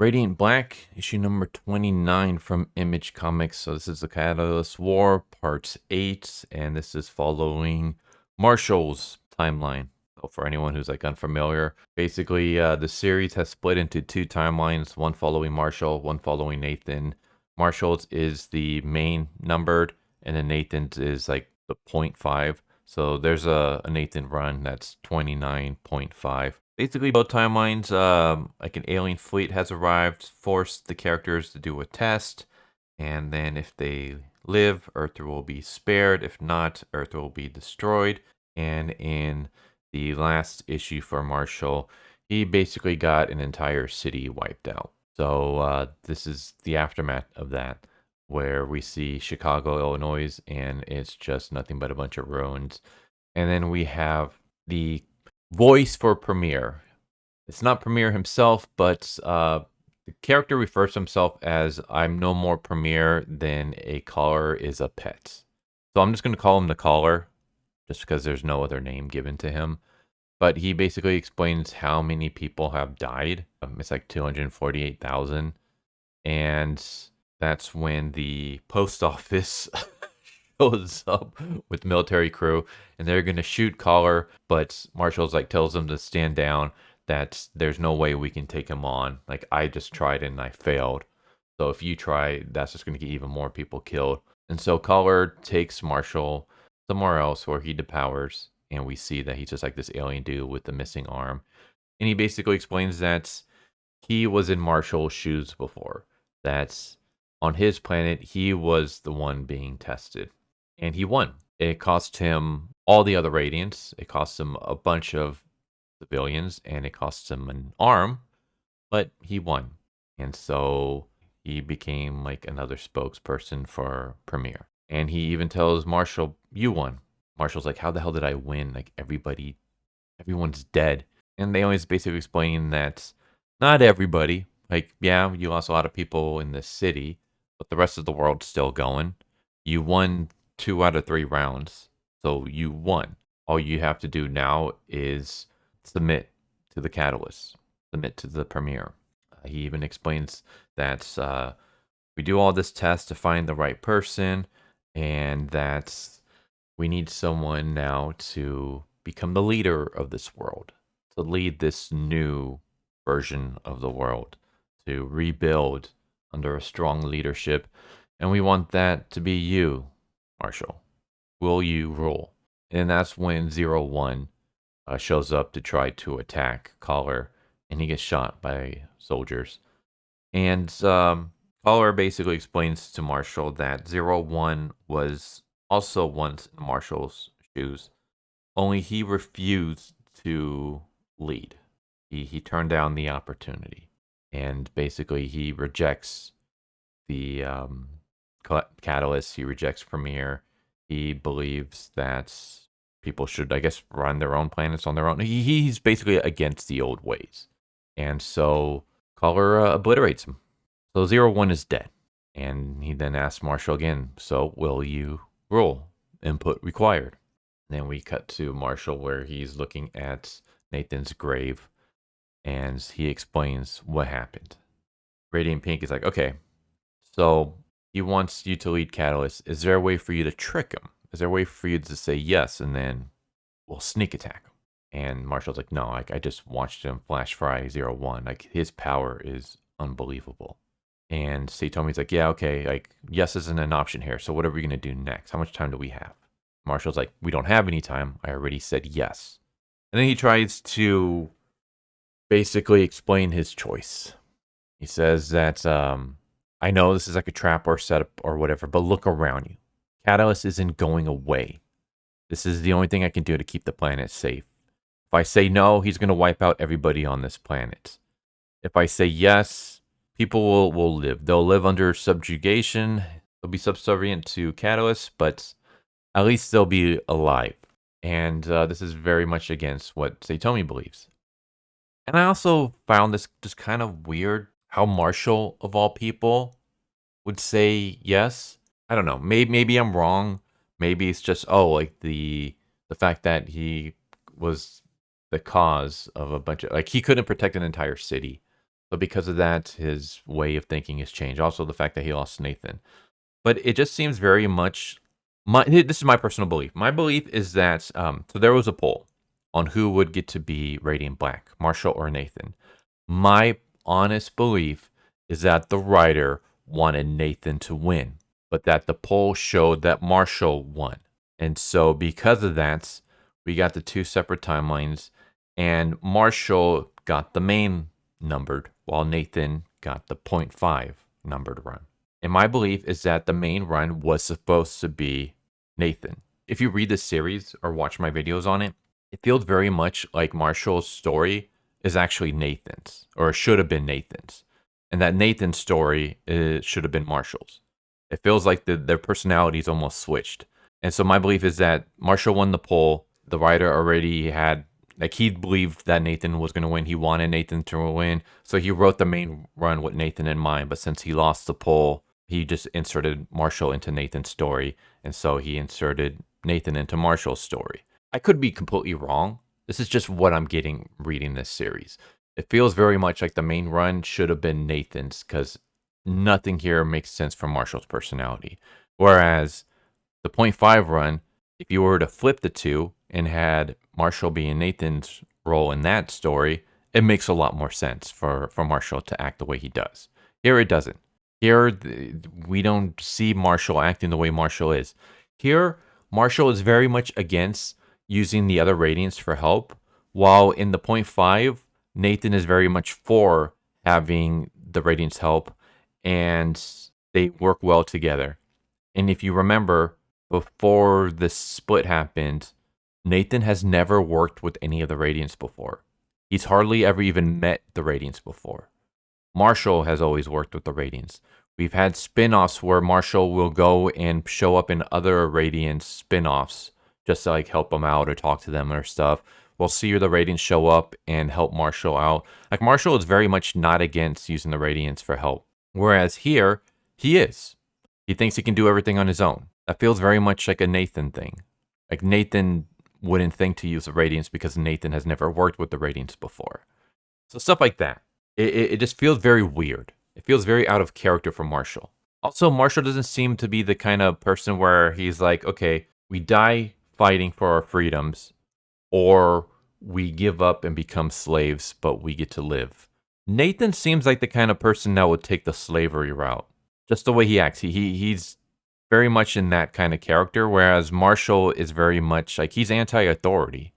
Radiant Black, issue number 29 from Image Comics. So this is the Catalyst War, part 8, and this is following Marshall's timeline. So for anyone who's like unfamiliar, basically the series has split into two timelines, one following Marshall, one following Nathan. Marshall's is the main numbered, and then Nathan's is like the 0.5. So there's a Nathan run that's 29.5. Basically, both timelines, like an alien fleet has arrived, forced the characters to do a test, and then if they live, Earth will be spared. If not, Earth will be destroyed. And in the last issue for Marshall, he basically got an entire city wiped out. So this is the aftermath of that, where we see Chicago, Illinois, and it's just nothing but a bunch of ruins. And then we have the voice for Premier. It's not Premier himself, but the character refers to himself as I'm no more Premier than a caller is a pet. So I'm just going to call him the caller, just because there's no other name given to him. But he basically explains how many people have died. It's like 248,000. And that's when the post office shows up with military crew, and they're gonna shoot Collar, but Marshall's like tells them to stand down, that there's no way we can take him on. Like, I just tried and I failed. So if you try, that's just gonna get even more people killed. And so Collar takes Marshall somewhere else where he depowers, and we see that he's just like this alien dude with the missing arm. And he basically explains that he was in Marshall's shoes before. That on his planet, he was the one being tested. And he won. It cost him all the other Radiants. It cost him a bunch of civilians, and it cost him an arm, but he won. And so he became like another spokesperson for Premier. And he even tells Marshall, you won. Marshall's like, how the hell did I win? Like, everyone's dead. And they always basically explain that not everybody, like, yeah, you lost a lot of people in this city, but the rest of the world's still going. You won 2 out of 3 rounds, so you won. All you have to do now is submit to the Catalyst, submit to the Premier. He even explains that we do all this test to find the right person, and that we need someone now to become the leader of this world, to lead this new version of the world, to rebuild under a strong leadership. And we want that to be you, Marshall. Will you rule? And that's when Zero One shows up to try to attack Collar, and he gets shot by soldiers. And Collar basically explains to Marshall that Zero One was also once in Marshall's shoes, only he refused to lead. He turned down the opportunity, and basically he rejects the Catalyst. He rejects Premier. He believes that people should, I guess, run their own planets on their own. He's basically against the old ways, and so Collar obliterates him. So Zero One is dead, and he then asks Marshall again, so will you rule? Input required. Then we cut to Marshall where he's looking at Nathan's grave, and he explains what happened. Radiant Pink is like, okay, so he wants you to lead Catalyst. Is there a way for you to trick him? Is there a way for you to say yes, and then we'll sneak attack him? And Marshall's like, no, I just watched him flash fry Zero One. Like, his power is unbelievable. And Satomi's like, yeah, okay, like, yes isn't an option here, so what are we going to do next? How much time do we have? Marshall's like, we don't have any time. I already said yes. And then he tries to basically explain his choice. He says that, I know this is like a trap or setup or whatever, but look around you. Catalyst isn't going away. This is the only thing I can do to keep the planet safe. If I say no, he's going to wipe out everybody on this planet. If I say yes, people will live. They'll live under subjugation. They'll be subservient to Catalyst, but at least they'll be alive. And this is very much against what Satomi believes. And I also found this just kind of weird, how Marshall, of all people, would say yes. I don't know. Maybe I'm wrong. Maybe it's just, like the fact that he was the cause of a bunch of, like, he couldn't protect an entire city. So because of that, his way of thinking has changed. Also, the fact that he lost Nathan. But it just seems very much this is my personal belief. My belief is that so there was a poll on who would get to be Radiant Black, Marshall or Nathan. My honest belief is that the writer wanted Nathan to win, but that the poll showed that Marshall won. And so because of that, we got the two separate timelines, and Marshall got the main numbered, while Nathan got the point 0.5 numbered run. And my belief is that the main run was supposed to be Nathan. If you read the series or watch my videos on it, it feels very much like Marshall's story is actually Nathan's, or it should have been Nathan's. And that Nathan's story should have been Marshall's. It feels like their personalities almost switched. And so my belief is that Marshall won the poll. The writer already had, like, he believed that Nathan was going to win. He wanted Nathan to win. So he wrote the main run with Nathan in mind. But since he lost the poll, he just inserted Marshall into Nathan's story. And so he inserted Nathan into Marshall's story. I could be completely wrong. This is just what I'm getting reading this series. It feels very much like the main run should have been Nathan's, because nothing here makes sense from Marshall's personality. Whereas the 0.5 run, if you were to flip the two and had Marshall being Nathan's role in that story, it makes a lot more sense for Marshall to act the way he does. Here it doesn't. Here we don't see Marshall acting the way Marshall is. Here, Marshall is very much against using the other Radiants for help, while in the 0.5, Nathan is very much for having the Radiants help, and they work well together. And if you remember, before this split happened, Nathan has never worked with any of the Radiants before. He's hardly ever even met the Radiants before. Marshall has always worked with the Radiants. We've had spin-offs where Marshall will go and show up in other Radiant spin-offs just to like help them out or talk to them or stuff. We'll see the Radiants show up and help Marshall out. Like, Marshall is very much not against using the Radiants for help. Whereas here, he is. He thinks he can do everything on his own. That feels very much like a Nathan thing. Like, Nathan wouldn't think to use the Radiants because Nathan has never worked with the Radiants before. So stuff like that. It just feels very weird. It feels very out of character for Marshall. Also, Marshall doesn't seem to be the kind of person where he's like, okay, we die fighting for our freedoms, or we give up and become slaves, but we get to live. Nathan seems like the kind of person that would take the slavery route. Just the way he acts. He's very much in that kind of character, whereas Marshall is very much like, he's anti-authority.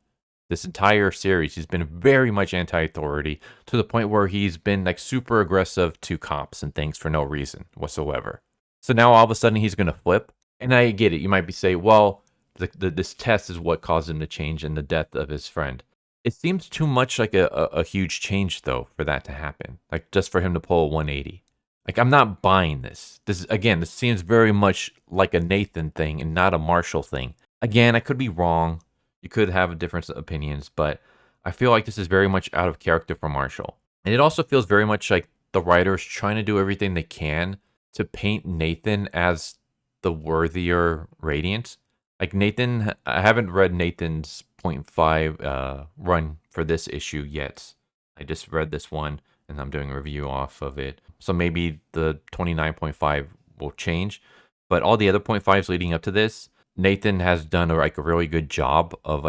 This entire series, he's been very much anti-authority, to the point where he's been like super aggressive to cops and things for no reason whatsoever. So now all of a sudden he's going to flip. And I get it. You might be saying, well, this test is what caused him to change in the death of his friend. It seems too much like a huge change, though, for that to happen. Like, just for him to pull a 180. Like, I'm not buying this. This seems very much like a Nathan thing and not a Marshall thing. Again, I could be wrong. You could have different opinions, but I feel like this is very much out of character for Marshall. And it also feels very much like the writers trying to do everything they can to paint Nathan as the worthier Radiant. Like, Nathan, I haven't read Nathan's 0.5 run for this issue yet. I just read this one, and I'm doing a review off of it. So maybe the 29.5 will change. But all the other 0.5s leading up to this, Nathan has done a really good job of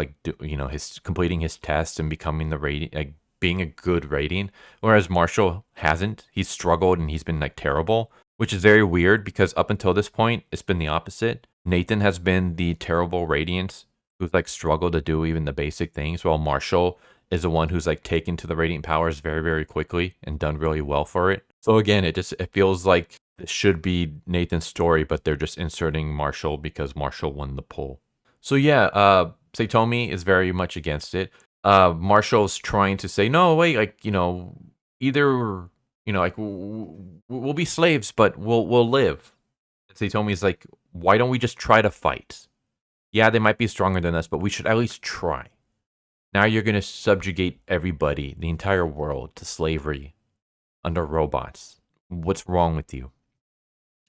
his completing his tests and becoming the rating, like being a good rating. Whereas Marshall hasn't. He's struggled and he's been like terrible, which is very weird because up until this point, it's been the opposite. Nathan has been the terrible Radiant who's like struggled to do even the basic things, while Marshall is the one who's like taken to the Radiant powers very, very quickly and done really well for it. So again, it feels like this should be Nathan's story, but they're just inserting Marshall because Marshall won the poll. So yeah, Satomi is very much against it. Marshall's trying to say, no, wait, like, either, like we'll be slaves, but we'll live. Satomi's like, why don't we just try to fight? Yeah, they might be stronger than us, but we should at least try. Now you're going to subjugate everybody, the entire world, to slavery under robots. What's wrong with you?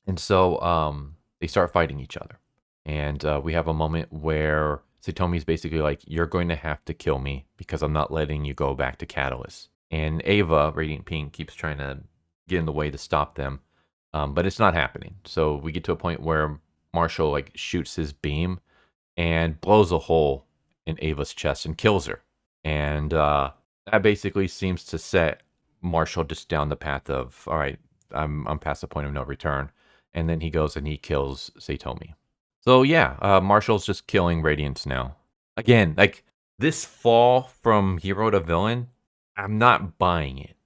And so they start fighting each other. And we have a moment where Satomi's basically like, you're going to have to kill me because I'm not letting you go back to Catalyst. And Ava, Radiant Pink, keeps trying to get in the way to stop them, but it's not happening. So we get to a point where Marshall like shoots his beam and blows a hole in Ava's chest and kills her. And that basically seems to set Marshall just down the path of, all right, I'm past the point of no return. And then he goes and he kills Satomi. So yeah, Marshall's just killing Radiance now. Again, like this fall from hero to villain, I'm not buying it.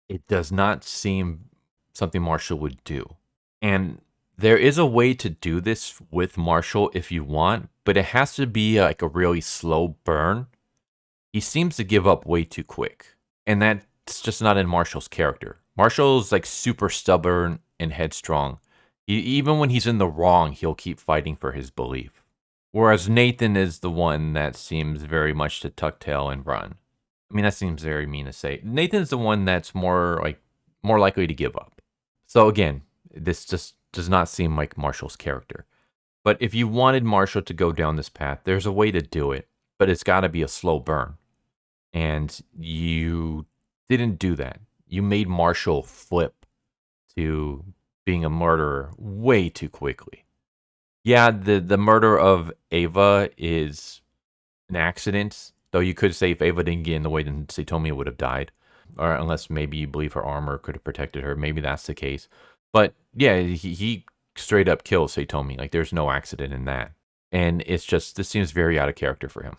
It does not seem something Marshall would do. And there is a way to do this with Marshall if you want, but it has to be like a really slow burn. He seems to give up way too quick. And that's just not in Marshall's character. Marshall's like super stubborn and headstrong. Even when he's in the wrong, he'll keep fighting for his belief. Whereas Nathan is the one that seems very much to tuck tail and run. I mean, that seems very mean to say. Nathan's the one that's more likely to give up. So again, this just does not seem like Marshall's character. But if you wanted Marshall to go down this path, there's a way to do it, but it's got to be a slow burn. And you didn't do that. You made Marshall flip to being a murderer way too quickly. Yeah, the murder of Ava is an accident, though you could say if Ava didn't get in the way, then Satomi would have died. Or unless maybe you believe her armor could have protected her. Maybe that's the case. But yeah, he straight up kills Satomi. Like there's no accident in that. And it's just, this seems very out of character for him.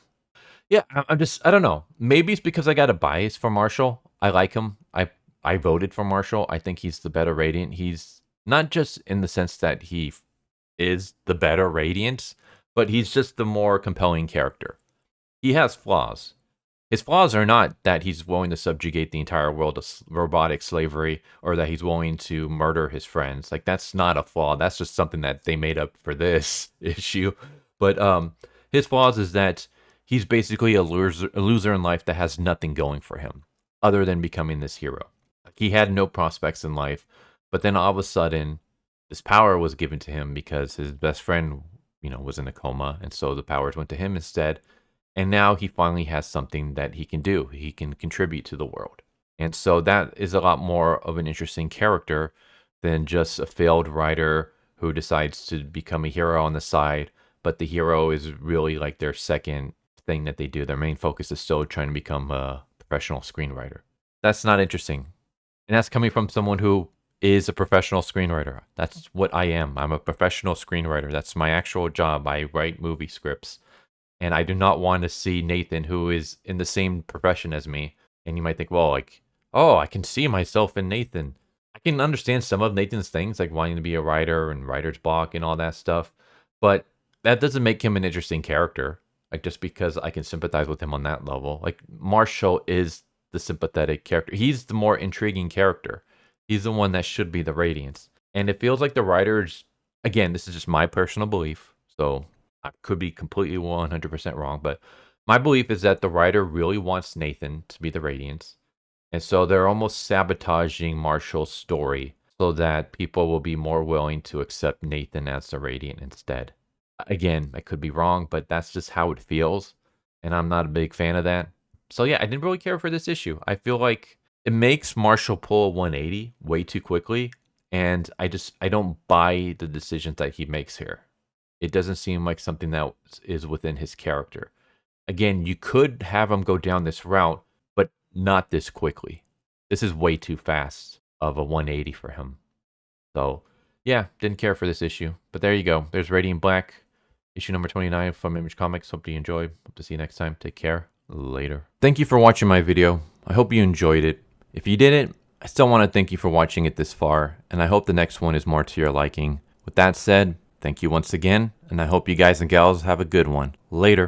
Yeah, I don't know. Maybe it's because I got a bias for Marshall. I like him. I voted for Marshall. I think he's the better Radiant. He's not just in the sense that he is the better Radiant, but he's just the more compelling character. He has flaws. His flaws are not that he's willing to subjugate the entire world to robotic slavery or that he's willing to murder his friends. Like, that's not a flaw. That's just something that they made up for this issue. But his flaws is that he's basically a loser in life that has nothing going for him other than becoming this hero. He had no prospects in life, but then all of a sudden, this power was given to him because his best friend, was in a coma, and so the powers went to him instead. And now he finally has something that he can do. He can contribute to the world. And so that is a lot more of an interesting character than just a failed writer who decides to become a hero on the side, but the hero is really like their second thing that they do. Their main focus is still trying to become a professional screenwriter. That's not interesting. And that's coming from someone who is a professional screenwriter. That's what I am. I'm a professional screenwriter. That's my actual job. I write movie scripts. And I do not want to see Nathan, who is in the same profession as me. And you might think, well, like, oh, I can see myself in Nathan. I can understand some of Nathan's things, like wanting to be a writer and writer's block and all that stuff. But that doesn't make him an interesting character. Like, just because I can sympathize with him on that level. Like, Marshall is the sympathetic character. He's the more intriguing character. He's the one that should be the Radiance. And it feels like the writers, again, this is just my personal belief. So I could be completely 100% wrong, but my belief is that the writer really wants Nathan to be the Radiance. And so they're almost sabotaging Marshall's story so that people will be more willing to accept Nathan as the Radiant instead. Again, I could be wrong, but that's just how it feels. And I'm not a big fan of that. So yeah, I didn't really care for this issue. I feel like it makes Marshall pull a 180 way too quickly. And I don't buy the decisions that he makes here. It doesn't seem like something that is within his character. Again, you could have him go down this route, but not this quickly. This is way too fast of a 180 for him. So, yeah, didn't care for this issue. But there you go. There's Radiant Black, issue number 29 from Image Comics. Hope you enjoy. Hope to see you next time. Take care. Later. Thank you for watching my video. I hope you enjoyed it. If you didn't, I still want to thank you for watching it this far, and I hope the next one is more to your liking. With that said, thank you once again, and I hope you guys and gals have a good one. Later.